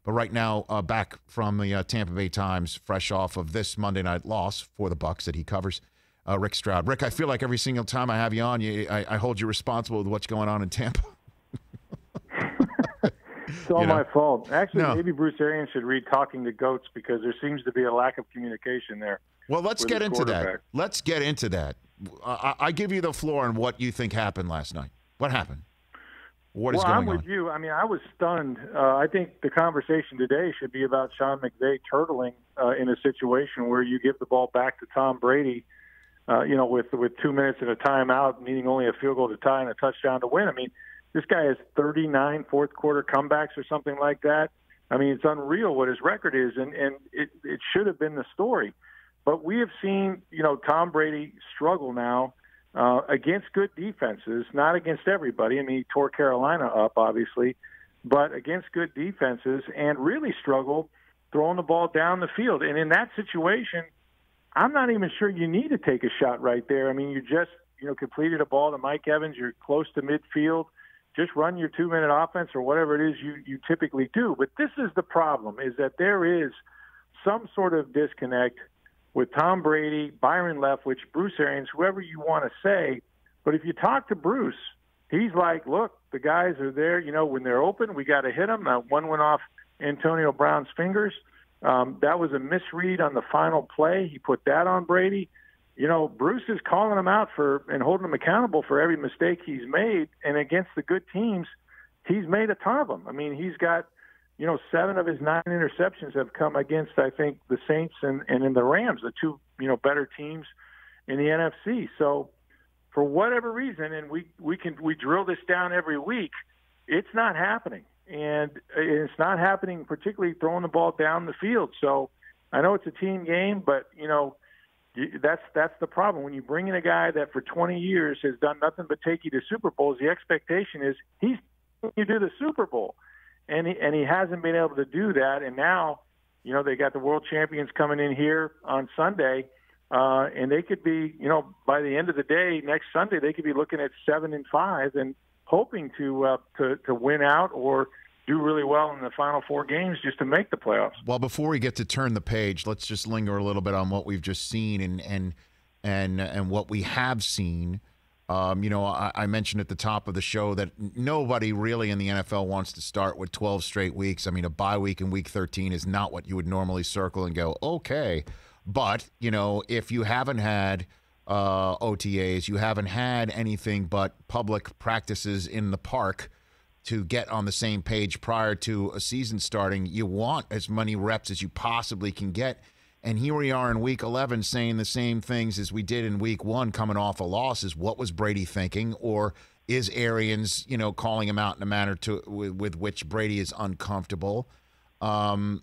But right now, back from the Tampa Bay Times, fresh off of this Monday night loss for the Bucs that he covers, Rick Stroud. Rick, I feel like every single time I have you on, I hold you responsible with what's going on in Tampa. It's all my fault. Actually, No. maybe Bruce Arian should read Talking to Goats because there seems to be a lack of communication there. Well, let's get into that. Let's get into that. I give you the floor on what you think happened last night. What happened? What is going on? I'm with you. I mean, I was stunned. I think the conversation today should be about Sean McVay turtling in a situation where you give the ball back to Tom Brady, with 2 minutes and a timeout, needing only a field goal to tie and a touchdown to win. I mean, this guy has 39 fourth-quarter comebacks or something like that. I mean, it's unreal what his record is, and it should have been the story. But we have seen, Tom Brady struggle now against good defenses, not against everybody. I mean, he tore Carolina up, obviously, but against good defenses, and really struggle throwing the ball down the field. And in that situation, I'm not even sure you need to take a shot right there. I mean, you just, completed a ball to Mike Evans. You're close to midfield. Just run your 2-minute offense or whatever it is you typically do. But this is the problem, is that there is some sort of disconnect with Tom Brady, Byron Leftwich, Bruce Arians, whoever you want to say. But if you talk to Bruce, he's like, look, the guys are there. When they're open, we got to hit them. One went off Antonio Brown's fingers. That was a misread on the final play. He put that on Brady. Bruce is calling him out and holding him accountable for every mistake he's made. And against the good teams, he's made a ton of them. I mean, he's got, 7 of his 9 interceptions have come against, I think, the Saints and in the Rams, the two, better teams in the NFC. So for whatever reason, and we drill this down every week, it's not happening. And it's not happening, particularly throwing the ball down the field. So I know it's a team game, but, that's the problem. When you bring in a guy that for 20 years has done nothing but take you to Super Bowls, the expectation is he's going to do the Super Bowl. And he hasn't been able to do that. And now, they got the world champions coming in here on Sunday, and they could be, by the end of the day, next Sunday, they could be looking at 7-5 and hoping to win out or do really well in the final 4 games just to make the playoffs. Well, before we get to turn the page, let's just linger a little bit on what we've just seen and what we have seen. I mentioned at the top of the show that nobody really in the NFL wants to start with 12 straight weeks. I mean, a bye week in week 13 is not what you would normally circle and go, okay. But, if you haven't had OTAs, you haven't had anything but public practices in the park to get on the same page prior to a season starting, you want as many reps as you possibly can get. And here we are in week 11 saying the same things as we did in week 1 coming off a loss. Is what was Brady thinking? Or is Arians, calling him out in a manner with which Brady is uncomfortable? And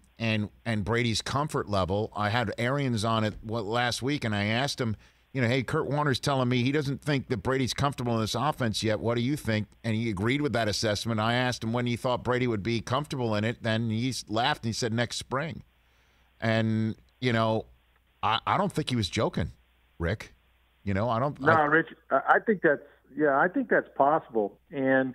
Brady's comfort level. I had Arians on it last week, and I asked him, hey, Kurt Warner's telling me he doesn't think that Brady's comfortable in this offense yet. What do you think? And he agreed with that assessment. I asked him when he thought Brady would be comfortable in it. Then he laughed and he said next spring. And, I don't think he was joking, Rick. I don't. No, Rich, I think that's possible. And,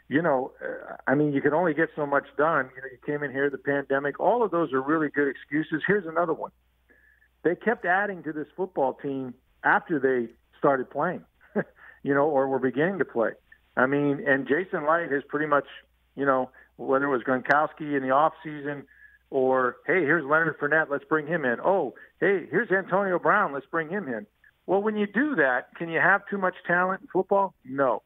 you can only get so much done. You came in here, the pandemic, all of those are really good excuses. Here's another one. They kept adding to this football team after they started playing, or were beginning to play. I mean, and Jason Light has pretty much, whether it was Gronkowski in the offseason or, hey, here's Leonard Fournette, let's bring him in. Oh, hey, here's Antonio Brown, let's bring him in. Well, when you do that, can you have too much talent in football? No.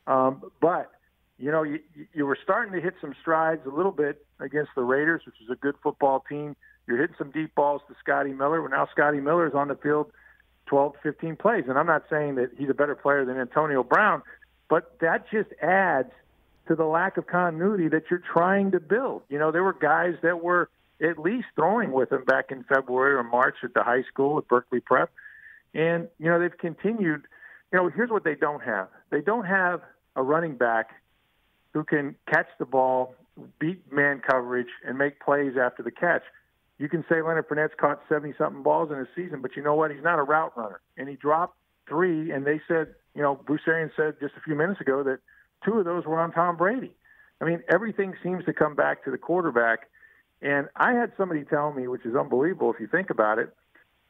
But, you were starting to hit some strides a little bit against the Raiders, which is a good football team. You're hitting some deep balls to Scotty Miller. Well, now Scotty Miller is on the field 12 to 15 plays. And I'm not saying that he's a better player than Antonio Brown, but that just adds to the lack of continuity that you're trying to build. There were guys that were at least throwing with him back in February or March at the high school at Berkeley Prep. And, they've continued. Here's what they don't have. They don't have a running back who can catch the ball, beat man coverage, and make plays after the catch. You can say Leonard Fournette's caught 70-something balls in a season, but you know what? He's not a route runner. And he dropped 3, and they said, Bruce Arian said just a few minutes ago that 2 of those were on Tom Brady. I mean, everything seems to come back to the quarterback. And I had somebody tell me, which is unbelievable if you think about it,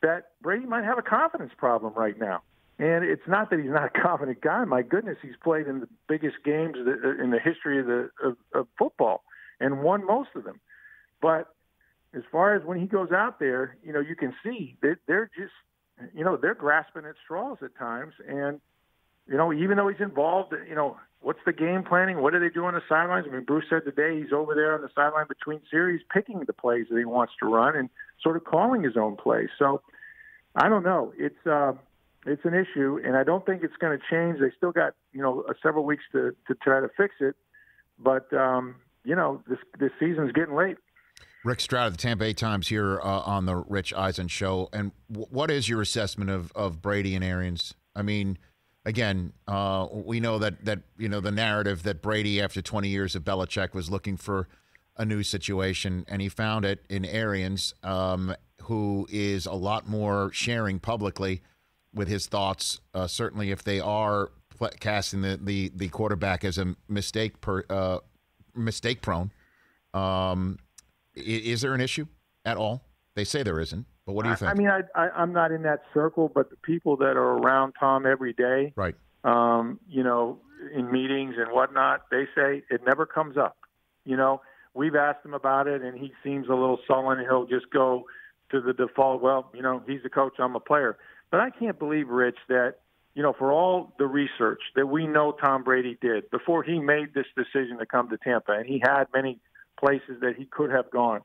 that Brady might have a confidence problem right now. And it's not that he's not a confident guy. My goodness, he's played in the biggest games in the history of football and won most of them. But as far as when he goes out there, you can see that they're just, they're grasping at straws at times. And, even though he's involved, what's the game planning? What do they do on the sidelines? I mean, Bruce said today he's over there on the sideline between series picking the plays that he wants to run and sort of calling his own plays. So I don't know. It's an issue, and I don't think it's going to change. They still got, several weeks to try to fix it. But, this season's getting late. Rick Stroud of the Tampa Bay Times here on the Rich Eisen Show. And what is your assessment of Brady and Arians? I mean, again, we know that the narrative that Brady, after 20 years of Belichick, was looking for a new situation, and he found it in Arians, who is a lot more sharing publicly with his thoughts. Certainly, if they are casting the quarterback as a mistake prone. Is there an issue at all? They say there isn't, but what do you think? I mean, I'm not in that circle, but the people that are around Tom every day, right? In meetings and whatnot, they say it never comes up. We've asked him about it, and he seems a little sullen. He'll just go to the default. Well, he's the coach, I'm a player. But I can't believe, Rich, that for all the research that we know Tom Brady did before he made this decision to come to Tampa, and he had many places that he could have gone,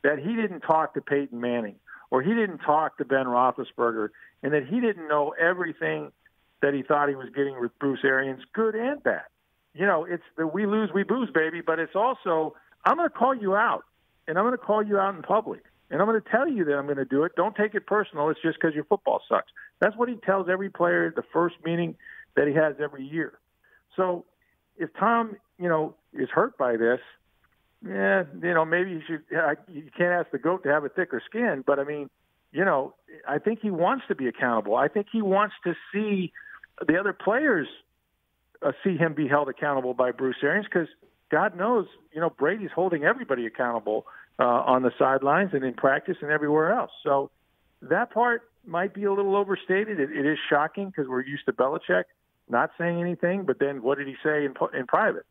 that he didn't talk to Peyton Manning or he didn't talk to Ben Roethlisberger, and that he didn't know everything that he thought he was getting with Bruce Arians, good and bad. It's the we lose, we booze, baby, but it's also, I'm going to call you out, and I'm going to call you out in public, and I'm going to tell you that I'm going to do it. Don't take it personal. It's just because your football sucks. That's what he tells every player at the first meeting that he has every year. So if Tom, is hurt by this, maybe you should. You can't ask the goat to have a thicker skin, but I mean, I think he wants to be accountable. I think he wants to see the other players see him be held accountable by Bruce Arians, because God knows, Brady's holding everybody accountable on the sidelines and in practice and everywhere else. So that part might be a little overstated. It is shocking because we're used to Belichick not saying anything, but then what did he say in private?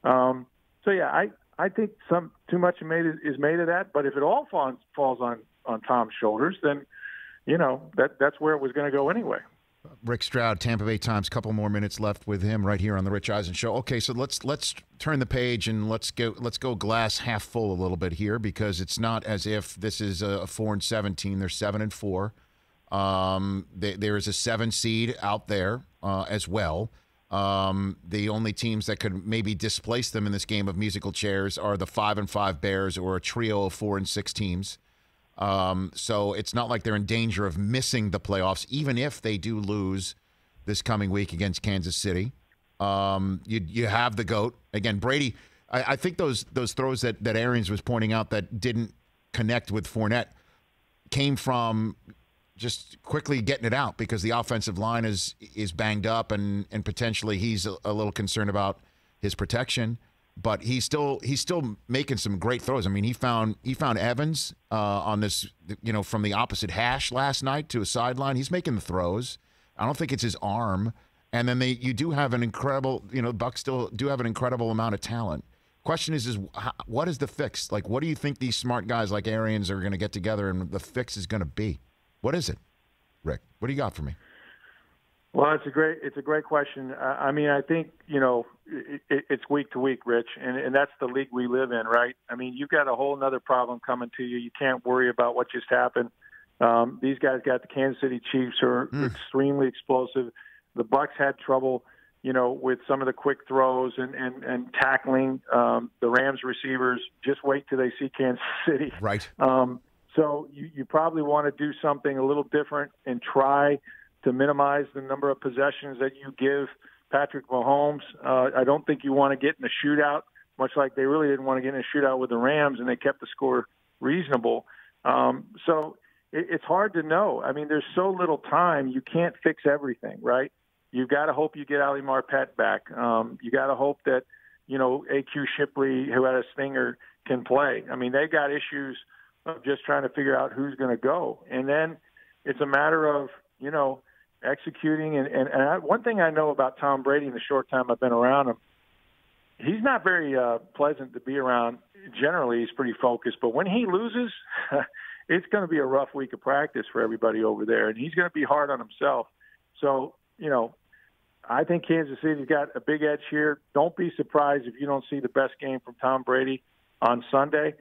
I think too much is made of that. But if it all falls on Tom's shoulders, then that's where it was going to go anyway. Rick Stroud, Tampa Bay Times. Couple more minutes left with him right here on the Rich Eisen Show. Okay, so let's turn the page and let's go glass half full a little bit here, because it's not as if this is a 4-7 team. They're 7-4. There is a 7 seed out there as well. The only teams that could maybe displace them in this game of musical chairs are the 5-5 Bears, or a trio of 4-6 teams. So it's not like they're in danger of missing the playoffs, even if they do lose this coming week against Kansas City. You have the GOAT. Again, Brady, I think those throws that Arians was pointing out that didn't connect with Fournette came from just quickly getting it out, because the offensive line is banged up, and potentially he's a little concerned about his protection. But he's still making some great throws. I mean, he found Evans on this, from the opposite hash last night to a sideline. He's making the throws. I don't think it's his arm. And then you do have an incredible, Bucs still do have an incredible amount of talent. Question is what is the fix? Like, what do you think these smart guys like Arians are going to get together and the fix is going to be? What is it, Rick? What do you got for me? Well, it's a great question. I mean, I think, it's week to week, Rich, and that's the league we live in, right? I mean, you've got a whole nother problem coming to you. You can't worry about what just happened. These guys got the Kansas City Chiefs, who are extremely explosive. The Bucs had trouble, with some of the quick throws and tackling the Rams receivers. Just wait till they see Kansas City. Right. So you probably want to do something a little different and try to minimize the number of possessions that you give Patrick Mahomes. I don't think you want to get in a shootout, much like they really didn't want to get in a shootout with the Rams, and they kept the score reasonable. So it's hard to know. I mean, there's so little time. You can't fix everything, right? You've got to hope you get Ali Marpet back. You got to hope that, A.Q. Shipley, who had a stinger, can play. I mean, they got issues of just trying to figure out who's going to go. And then it's a matter of, executing. One thing I know about Tom Brady in the short time I've been around him, he's not very pleasant to be around. Generally, he's pretty focused. But when he loses, it's going to be a rough week of practice for everybody over there, and he's going to be hard on himself. So, I think Kansas City's got a big edge here. Don't be surprised if you don't see the best game from Tom Brady on Sunday.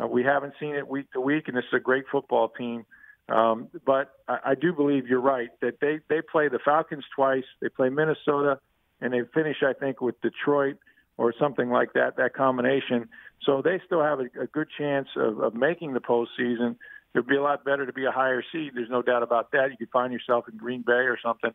We haven't seen it week to week, and this is a great football team. But I do believe you're right that they play the Falcons twice. They play Minnesota, and they finish, I think, with Detroit or something like that combination. So they still have a good chance of making the postseason. It would be a lot better to be a higher seed. There's no doubt about that. You could find yourself in Green Bay or something.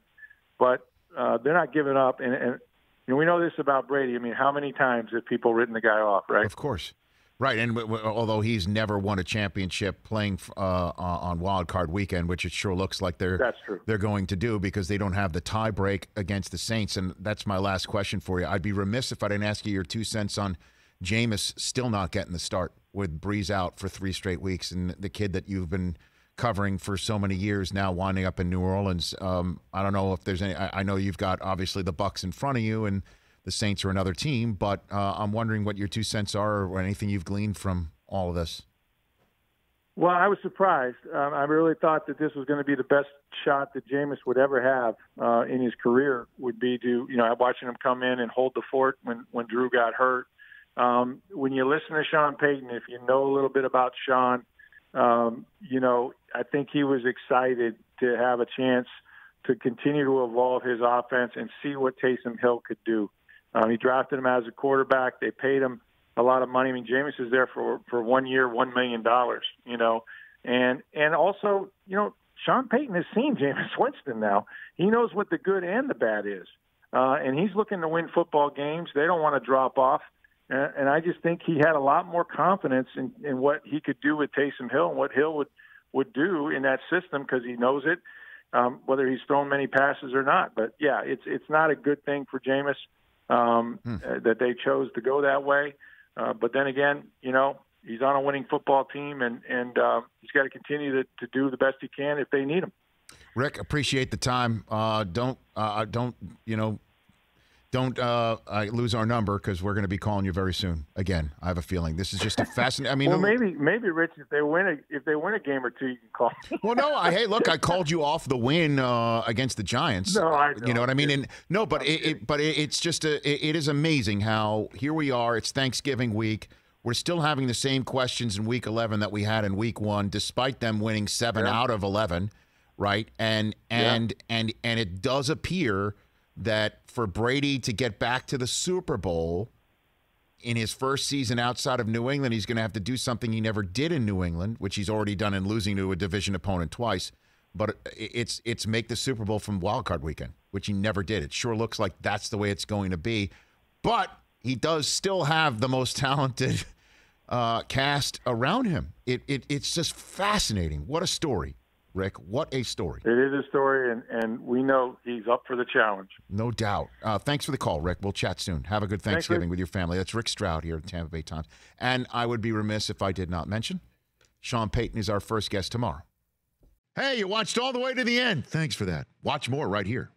But they're not giving up. And we know this about Brady. I mean, how many times have people written the guy off, right? Of course. Right, and although he's never won a championship playing on Wild Card Weekend, which it sure looks like they're going to do because they don't have the tie break against the Saints. And that's my last question for you. I'd be remiss if I didn't ask you your 2 cents on Jameis still not getting the start with Breeze out for 3 straight weeks, and the kid that you've been covering for so many years now winding up in New Orleans. I don't know if there's any. I know you've got obviously the Bucs in front of you, and the Saints are another team, but I'm wondering what your 2 cents are or anything you've gleaned from all of this. Well, I was surprised. I really thought that this was going to be the best shot that Jameis would ever have in his career would be to, watching him come in and hold the fort when Drew got hurt. When you listen to Sean Payton, if you know a little bit about Sean, I think he was excited to have a chance to continue to evolve his offense and see what Taysom Hill could do. He drafted him as a quarterback. They paid him a lot of money. I mean, Jameis is there for 1 year, $1 million, and also, Sean Payton has seen Jameis Winston now. He knows what the good and the bad is. And he's looking to win football games. They don't want to drop off. And I just think he had a lot more confidence in what he could do with Taysom Hill and what Hill would do in that system because he knows it, whether he's thrown many passes or not. But, yeah, it's not a good thing for Jameis. That they chose to go that way. But then again, he's on a winning football team, and he's got to continue to do the best he can if they need him. Rick, appreciate the time. Don't lose our number because we're going to be calling you very soon. Again, I have a feeling this is just a fascinating. I mean, well, maybe Rich, if they win a game or two, you can call. Well, no, hey, look, I called you off the win against the Giants. No, I know. You know what I mean? And no, but it's just it is amazing how here we are. It's Thanksgiving week. We're still having the same questions in Week 11 that we had in Week 1, despite them winning 7 out of 11, right? And it does appear that for Brady to get back to the Super Bowl in his first season outside of New England, he's going to have to do something he never did in New England, which he's already done in losing to a division opponent twice. But it's make the Super Bowl from Wild Card Weekend, which he never did. It sure looks like that's the way it's going to be. But he does still have the most talented cast around him. It's just fascinating. What a story. Rick, what a story. It is a story, and we know he's up for the challenge. No doubt. Thanks for the call, Rick. We'll chat soon. Have a good Thanksgiving with your family. That's Rick Stroud here at the Tampa Bay Times. And I would be remiss if I did not mention Sean Payton is our first guest tomorrow. Hey, you watched all the way to the end. Thanks for that. Watch more right here.